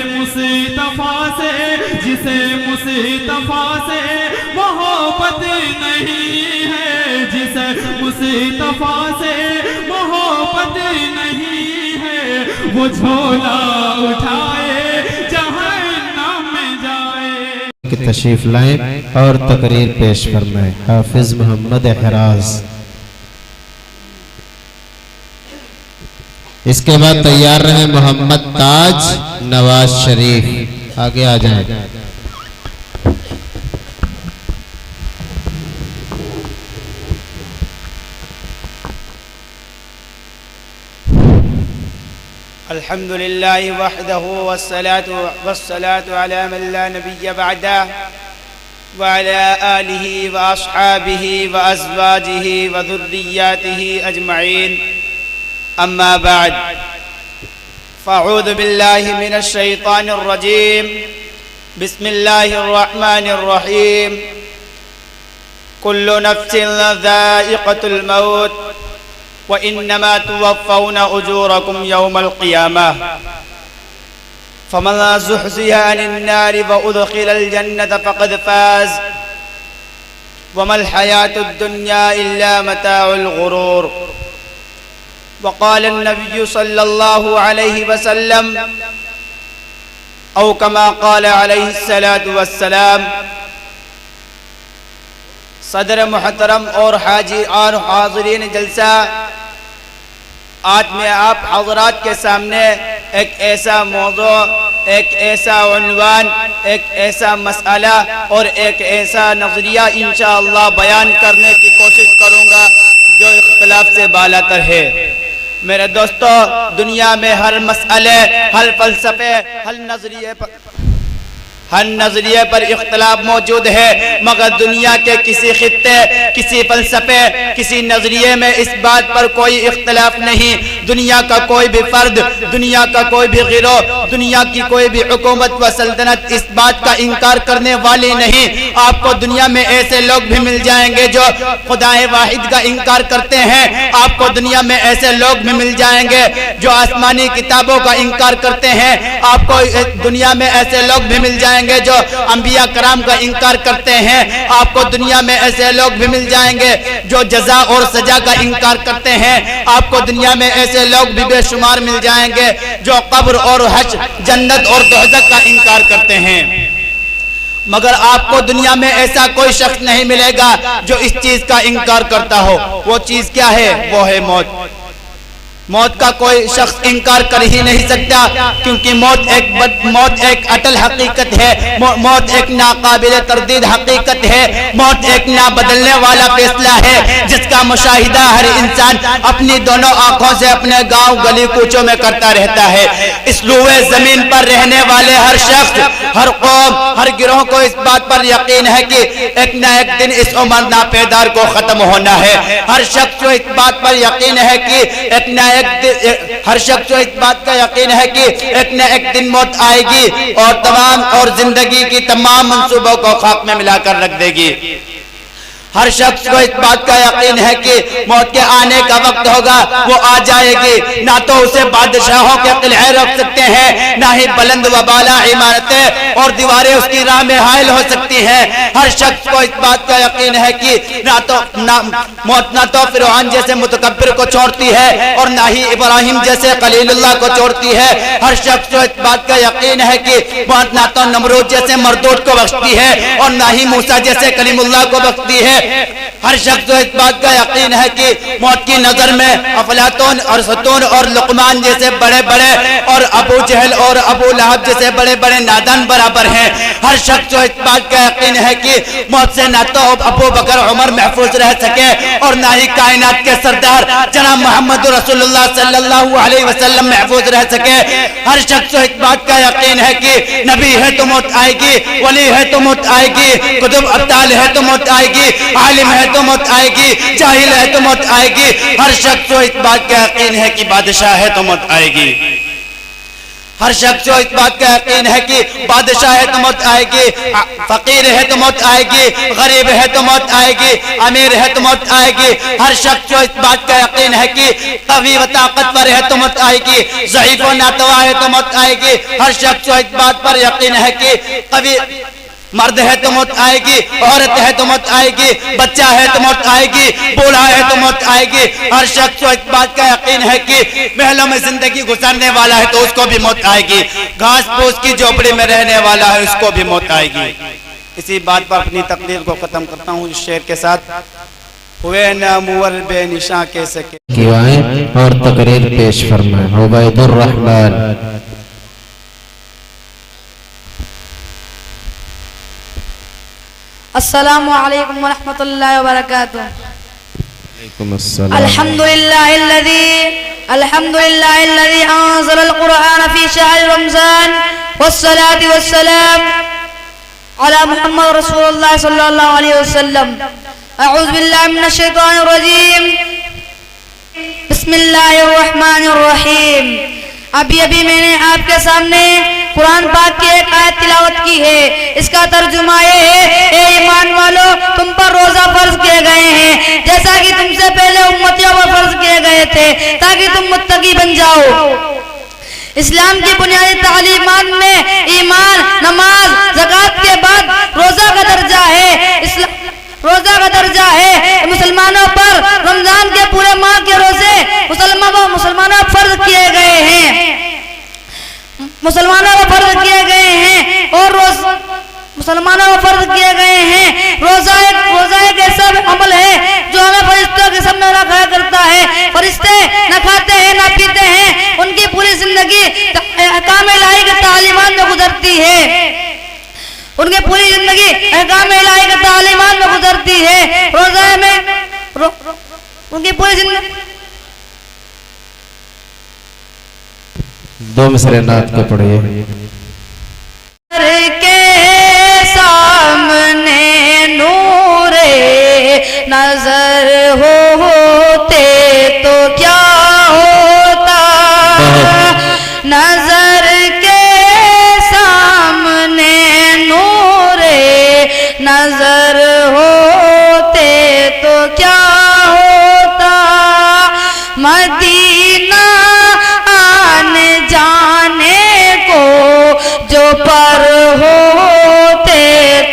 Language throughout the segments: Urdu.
مصطفیٰ سے جسے مصطفیٰ سے محبت نہیں ہے، جسے مصطفیٰ سے محبت نہیں ہے، وہ جھولا اٹھائے جہنم میں جائے۔ کہ تشریف لائیں اور تقریر پیش فرمائیں حافظ محمد حراز۔ اس کے بعد تیار رہیں محمد تاج نواز شریف، آگے آ جائیں۔ الحمد لله وحده والصلاة على من لا نبي بعده وعلى آله وأصحابه وأزواجه وذرياته أجمعين، أما بعد، فأعوذ بالله من الشيطان الرجيم، بسم الله الرحمن الرحيم، كل نفس ذائقة الموت وإنما توفون أجوركم يوم القيامة، فمن زحزح عن النار وأدخل الجنة فقد فاز، وما الحياة الدنيا إلا متاع الغرور۔ وقال النبي صلى الله عليه وسلم أو كما قال عليه الصلاة والسلام۔ صدر محترم اور حاضرین جلسہ، آج میں آپ حضرات کے سامنے ایک ایسا موضوع، ایک ایسا عنوان، ایک ایسا مسئلہ اور ایک ایسا نظریہ انشاءاللہ بیان کرنے کی کوشش کروں گا جو اختلاف سے بالاتر ہے۔ میرے دوستو، دنیا میں ہر مسئلے، ہر فلسفے، ہر نظریے پر اختلاف موجود ہے، مگر دنیا کے کسی خطے، کسی فلسفے، کسی نظریے میں اس بات پر کوئی اختلاف نہیں۔ دنیا کا کوئی بھی فرد، دنیا کا کوئی بھی گروہ، دنیا کی کوئی بھی حکومت و سلطنت اس بات کا انکار کرنے والی نہیں۔ آپ کو دنیا میں ایسے لوگ بھی مل جائیں گے جو خدا واحد کا انکار کرتے ہیں، آپ کو دنیا میں ایسے لوگ بھی مل جائیں گے جو آسمانی کتابوں کا انکار کرتے ہیں، آپ کو دنیا میں ایسے لوگ بھی مل جائیں گے جو انبیاء کرام کا انکار کرتے ہیں، آپ کو دنیا میں ایسے لوگ بھی مل جائیں گے جو جزا اور سزا کا انکار کرتے ہیں، آپ کو دنیا میں ایسے لوگ بھی بے شمار مل جائیں گے جو قبر اور حشر، جنت اور دوزخ کا انکار کرتے ہیں، مگر آپ کو دنیا میں ایسا کوئی شخص نہیں ملے گا جو اس چیز کا انکار کرتا ہو۔ وہ چیز کیا ہے؟ وہ ہے موت۔ موت کا کوئی شخص انکار کر ہی نہیں سکتا، کیونکہ موت ایک اٹل حقیقت ہے، موت ایک ناقابل تردید حقیقت ہے، موت ایک نہ بدلنے والا فیصلہ ہے جس کا مشاہدہ ہر انسان اپنی دونوں آنکھوں سے اپنے گاؤں گلی کوچوں میں کرتا رہتا ہے۔ اس روئے زمین پر رہنے والے ہر شخص، ہر قوم، ہر گروہ کو اس بات پر یقین ہے کہ ایک نہ ایک دن اس عمر ناپیدار کو ختم ہونا ہے۔ ہر شخص کو اس بات پر یقین ہے کہ ہر شخص کو اس بات کا یقین ہے کہ ایک نہ ایک دن موت آئے گی اور زندگی کی تمام منصوبوں کو خاک میں ملا کر رکھ دے گی۔ ہر شخص کو اس بات کا یقین ہے کہ موت کے آنے کا وقت ہوگا، وہ آ جائے گی۔ نہ تو اسے بادشاہوں کے قلعے روک سکتے ہیں، نہ ہی بلند و بالا عمارتیں اور دیواریں اس کی راہ میں حائل ہو سکتی ہیں۔ ہر شخص کو اس بات کا یقین ہے کہ موت نہ تو فرعون جیسے متکبر کو چھوڑتی ہے اور نہ ہی ابراہیم جیسے خلیل اللہ کو چھوڑتی ہے۔ ہر شخص کو اس بات کا یقین ہے کہ موت نہ تو نمرود جیسے مردود کو بخشتی ہے اور نہ ہی موسیٰ جیسے کلیم اللہ کو بخشتی ہے۔ ہر شخص کو اس بات کا یقین ہے کہ موت کی نظر میں افلاطون اور ستون اور لقمان جیسے بڑے بڑے اور ابو جہل اور ابو لہب جیسے بڑے بڑے نادان برابر ہیں۔ ہر شخص کو اس بات کا یقین ہے کہ موت سے نہ تو ابو بکر عمر محفوظ رہ سکے اور نہ ہی کائنات کے سردار جناب محمد رسول اللہ صلی اللہ علیہ وسلم محفوظ رہ سکے۔ ہر شخص کو اس بات کا یقین ہے کہ نبی ہے تو موت آئے گی، ولی ہے تو موت آئے گی، قطب ابدال ہے تو موت آئے گی، عالم ہے تو موت آئے گی، جاہل ہے تو موت آئے گی۔ ہر شخص کو اس بات کا یقین ہے کہ بادشاہ ہے تو موت آئے گی۔ ہر شخص کو اس بات کا یقین ہے کہ بادشاہ ہے تو موت آئے گی، فقیر ہے تو موت آئے گی، غریب ہے تو موت آئے گی، امیر ہے تو موت آئے گی۔ ہر شخص کو اس بات کا یقین ہے کہ قوی و طاقتور ہے تو موت آئے گی، ضعیف و ناتواں ہے تو موت آئے گی۔ ہر شخص کو اس بات پر یقین ہے کہ قوی مرد ہے تو موت آئے گی، عورت ہے تو موت آئے گی، بچہ ہے تو موت آئے گی، بوڑھا ہے تو موت آئے گی۔ ہر شخص کو اس بات کا یقین ہے کہ محلوں میں زندگی گزارنے والا ہے تو اس کو بھی موت آئے گی، گھاس پھوس کی جھوپڑی میں رہنے والا ہے اس کو بھی موت آئے گی۔ اسی بات پر اپنی تقریر کو ختم کرتا ہوں اس شعر کے ساتھ۔ ہوئے نامور بے نشاں کیسے کیوائیں اور تقریر پیش فرمائیں عبید الرحمن۔ السلام علیکم ورحمۃ اللہ وبرکاتہ۔ علیکم السلام۔ الحمد للہ الذی انزل القرآن فی شہر رمضان والصلاة والسلام علی محمد رسول اللہ صلی اللہ علیہ وسلم۔ اعوذ باللہ من الشیطان الرجیم، بسم اللہ الرحمن الرحیم۔ ابھی میں نے آپ کے سامنے قرآن پاک کی ایک آیت تلاوت کی ہے، اس کا ترجمہ یہ ہے، اے ایمان والو تم پر روزہ فرض کیے گئے ہیں جیسا کہ تم سے پہلے امتیوں پر فرض کیے گئے تھے تاکہ تم متقی بن جاؤ۔ اسلام کی بنیادی تعلیمات میں ایمان، نماز، زکوٰۃ کے بعد روزہ کا درجہ ہے۔ مسلمانوں پر رمضان کے پورے ماہ کے روزے مسلمانوں فرض کیے گئے ہیں، روزہ ایک ایسا عمل ہے جو ہمیں فرشتوں کے سامنے رکھا کرتا ہے۔ فرشتے نہ کھاتے ہیں نہ پیتے ہیں، ان کی پوری زندگی احکام الہی کی تعلیمات میں گزرتی ہے، روزہ میں ان کی پوری زندگی دو مصرے نعت کو پڑھیے۔ کے سامنے نور نظر ہوتے تو کیا ہوتا، نظر کے سامنے نور نظر ہوتے تو کیا ہوتا، مدینہ آنے جانے کو جو پر ہوتے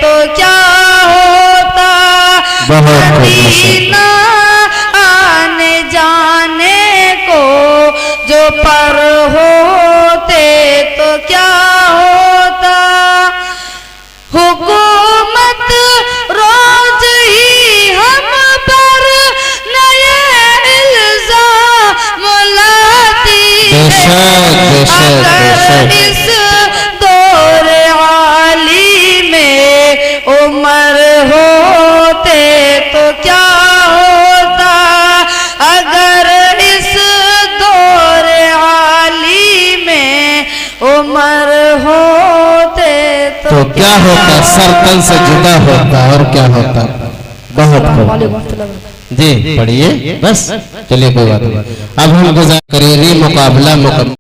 تو کیا ہوتا، مدینہ آنے جانے کو جو پر ہوتے تو کیا ہوتا، حکومت روز ہی ہم پر نئے الزام لاتی ہے، اگر اس دور عالی میں عمر ہوتے تو کیا ہوتا، اگر اس دور عالی میں عمر ہوتے تو کیا ہوتا، سر تن سے جدا ہوتا اور کیا ہوتا۔ بہت خوب جی پڑھیے، بس چلیے کوئی بات نہیں۔ اب ہم گزار قریری مقابلہ مکمل